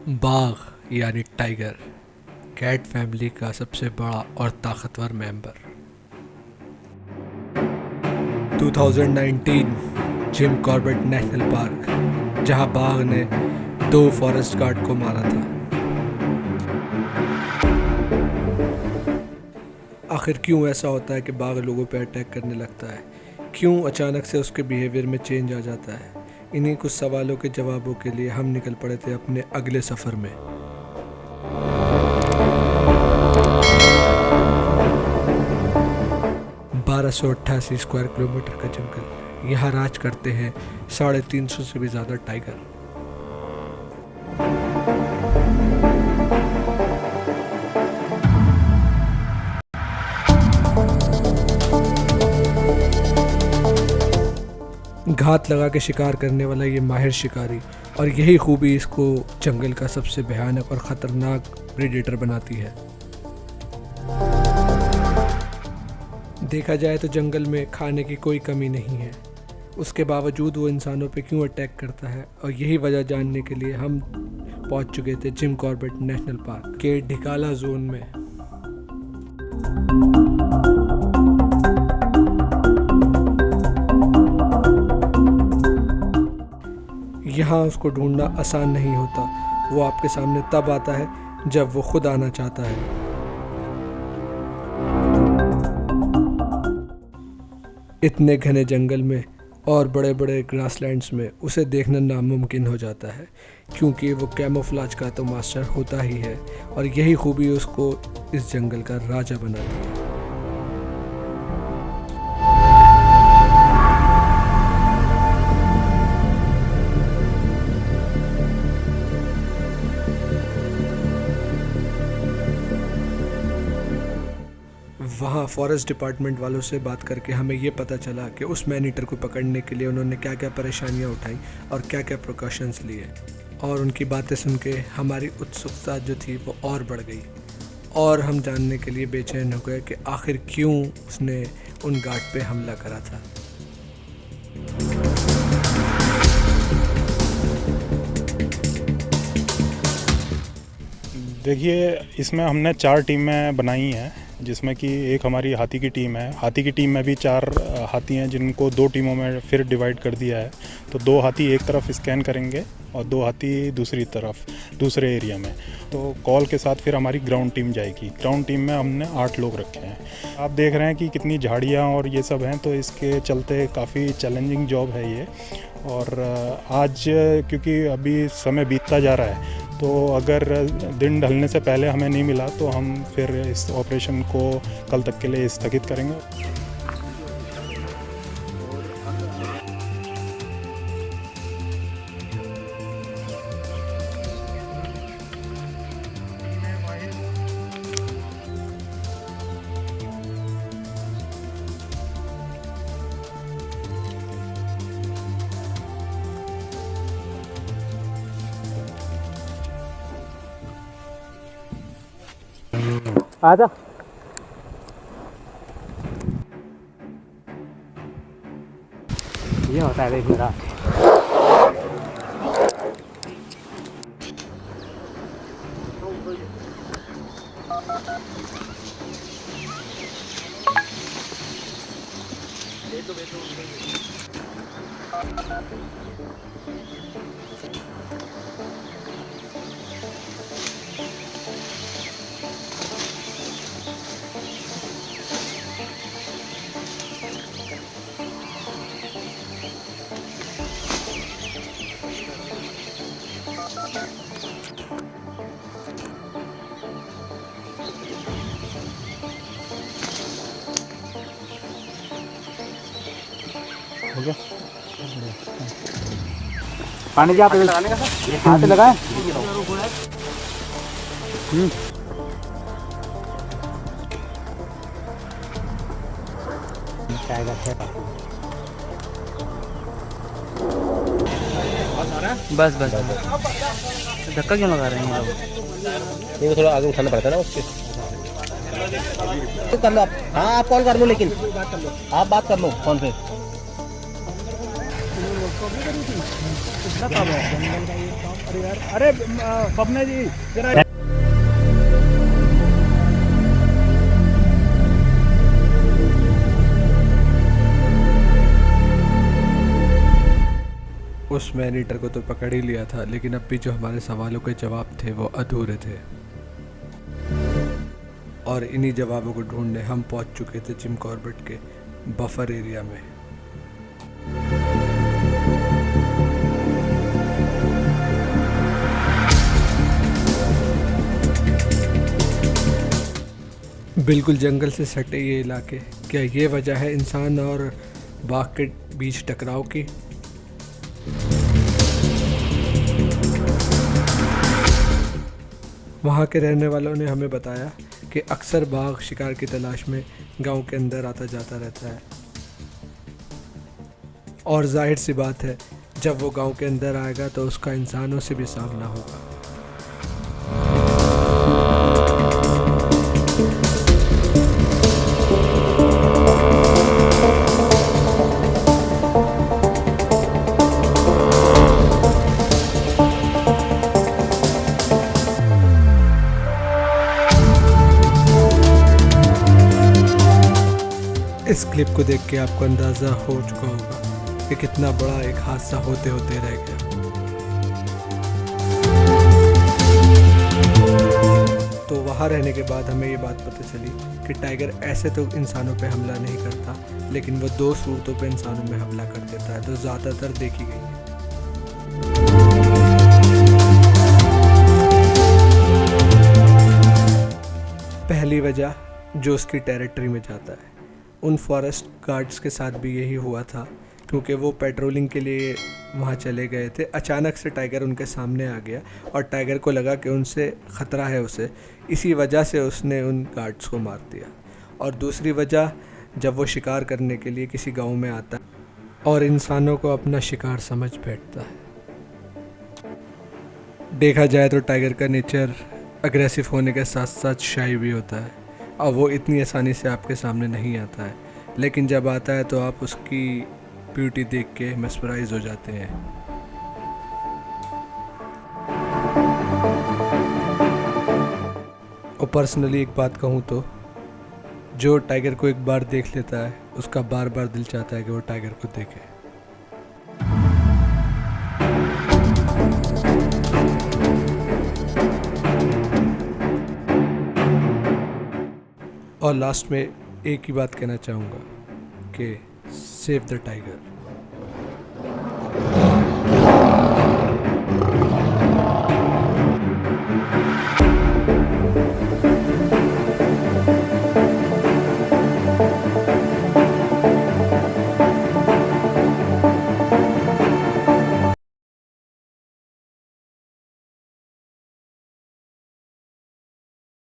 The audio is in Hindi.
बाघ यानी टाइगर कैट फैमिली का सबसे बड़ा और ताकतवर member. 2019 Jim Corbett national park, जहां बाघ ने 2 फॉरेस्ट गार्ड को मारा था। आखिर क्यों ऐसा होता है कि बाघ लोगों पर अटैक करने लगता है? क्यों अचानक से उसके बिहेवियर में चेंज आ जाता है? इन्हीं कुछ सवालों के जवाबों के लिए हम निकल पड़े थे अपने अगले सफ़र में। स्क्वायर किलोमीटर का जंगल, यहाँ राज करते हैं 350 से भी ज़्यादा टाइगर। घात लगा के शिकार करने वाला ये माहिर शिकारी, और यही खूबी इसको जंगल का सबसे भयानक और ख़तरनाक प्रेडेटर बनाती है। देखा जाए तो जंगल में खाने की कोई कमी नहीं है, उसके बावजूद वो इंसानों पे क्यों अटैक करता है, और यही वजह जानने के लिए हम पहुंच चुके थे जिम कॉर्बेट नेशनल पार्क के ढिकाला जोन में। यहाँ उसको ढूंढना आसान नहीं होता, वो आपके सामने तब आता है जब वो खुद आना चाहता है। इतने घने जंगल में और बड़े बड़े ग्रासलैंड्स में उसे देखना नामुमकिन हो जाता है, क्योंकि वो कैमोफ्लेज का तो मास्टर होता ही है, और यही खूबी उसको इस जंगल का राजा बनाती है। वहाँ फॉरेस्ट डिपार्टमेंट वालों से बात करके हमें ये पता चला कि उस मैन ईटर को पकड़ने के लिए उन्होंने क्या क्या परेशानियाँ उठाई और क्या क्या प्रिकॉशंस लिए, और उनकी बातें सुन के हमारी उत्सुकता जो थी वो और बढ़ गई, और हम जानने के लिए बेचैन हो गए कि आखिर क्यों उसने उन गार्ड पे हमला करा था। देखिए, इसमें हमने 4 टीमें बनाई हैं, जिसमें कि एक हमारी हाथी की टीम है। हाथी की टीम में भी 4 हाथी हैं, जिनको 2 टीमों में फिर डिवाइड कर दिया है। तो 2 हाथी एक तरफ स्कैन करेंगे और 2 हाथी दूसरी तरफ दूसरे एरिया में। तो कॉल के साथ फिर हमारी ग्राउंड टीम जाएगी। ग्राउंड टीम में हमने 8 लोग रखे हैं। आप देख रहे हैं कि कितनी झाड़ियाँ और ये सब हैं, तो इसके चलते काफ़ी चैलेंजिंग जॉब है ये। और आज क्योंकि अभी समय बीतता जा रहा है, तो अगर दिन ढलने से पहले हमें नहीं मिला तो हम फिर इस ऑपरेशन को कल तक के लिए स्थगित करेंगे। आजा। ये होता है देख मेरा। पानी जा हाथ लगाए। बस बस धक्का क्यों लगा रहे हैं लोग? नहीं, थोड़ा आगे उठाना पड़ता है ना उसके। कर लो आप। हाँ, आप कॉल कर लो, लेकिन आप बात कर लो फोन पे। अरे स्वप्ना जी जरा उस मैनीटर को तो पकड़ ही लिया था, लेकिन अब भी जो हमारे सवालों के जवाब थे वो अधूरे थे। और इन्हीं जवाबों को ढूंढने हम पहुंच चुके थे जिम कॉर्बेट के बफर एरिया में। बिल्कुल जंगल से सटे ये इलाके, क्या ये वजह है इंसान और बाघ के बीच टकराव की? वहाँ के रहने वालों ने हमें बताया कि अक्सर बाघ शिकार की तलाश में गांव के अंदर आता जाता रहता है, और जाहिर सी बात है जब वो गांव के अंदर आएगा तो उसका इंसानों से भी सामना होगा। इस क्लिप को देख के आपको अंदाज़ा हो चुका होगा कि कितना बड़ा एक हादसा होते होते रह गया। तो वहाँ रहने के बाद हमें ये बात पता चली कि टाइगर ऐसे तो इंसानों पे हमला नहीं करता, लेकिन वो दो सूरतों पे इंसानों में हमला कर देता है जो ज़्यादातर देखी गई है। पहली वजह जो उसकी टेरिटरी में जाता है। उन फॉरेस्ट गार्ड्स के साथ भी यही हुआ था, क्योंकि वो पेट्रोलिंग के लिए वहाँ चले गए थे। अचानक से टाइगर उनके सामने आ गया और टाइगर को लगा कि उनसे ख़तरा है उसे, इसी वजह से उसने उन गार्ड्स को मार दिया। और दूसरी वजह, जब वो शिकार करने के लिए किसी गांव में आता है और इंसानों को अपना शिकार समझ बैठता है। देखा जाए तो टाइगर का नेचर अग्रेसिव होने के साथ साथ शाई भी होता है, और वो इतनी आसानी से आपके सामने नहीं आता है, लेकिन जब आता है तो आप उसकी ब्यूटी देख के मेस्मराइज हो जाते हैं। और पर्सनली एक बात कहूँ तो जो टाइगर को एक बार देख लेता है उसका बार बार दिल चाहता है कि वो टाइगर को देखे। और लास्ट में एक ही बात कहना चाहूँगा कि सेव द टाइगर।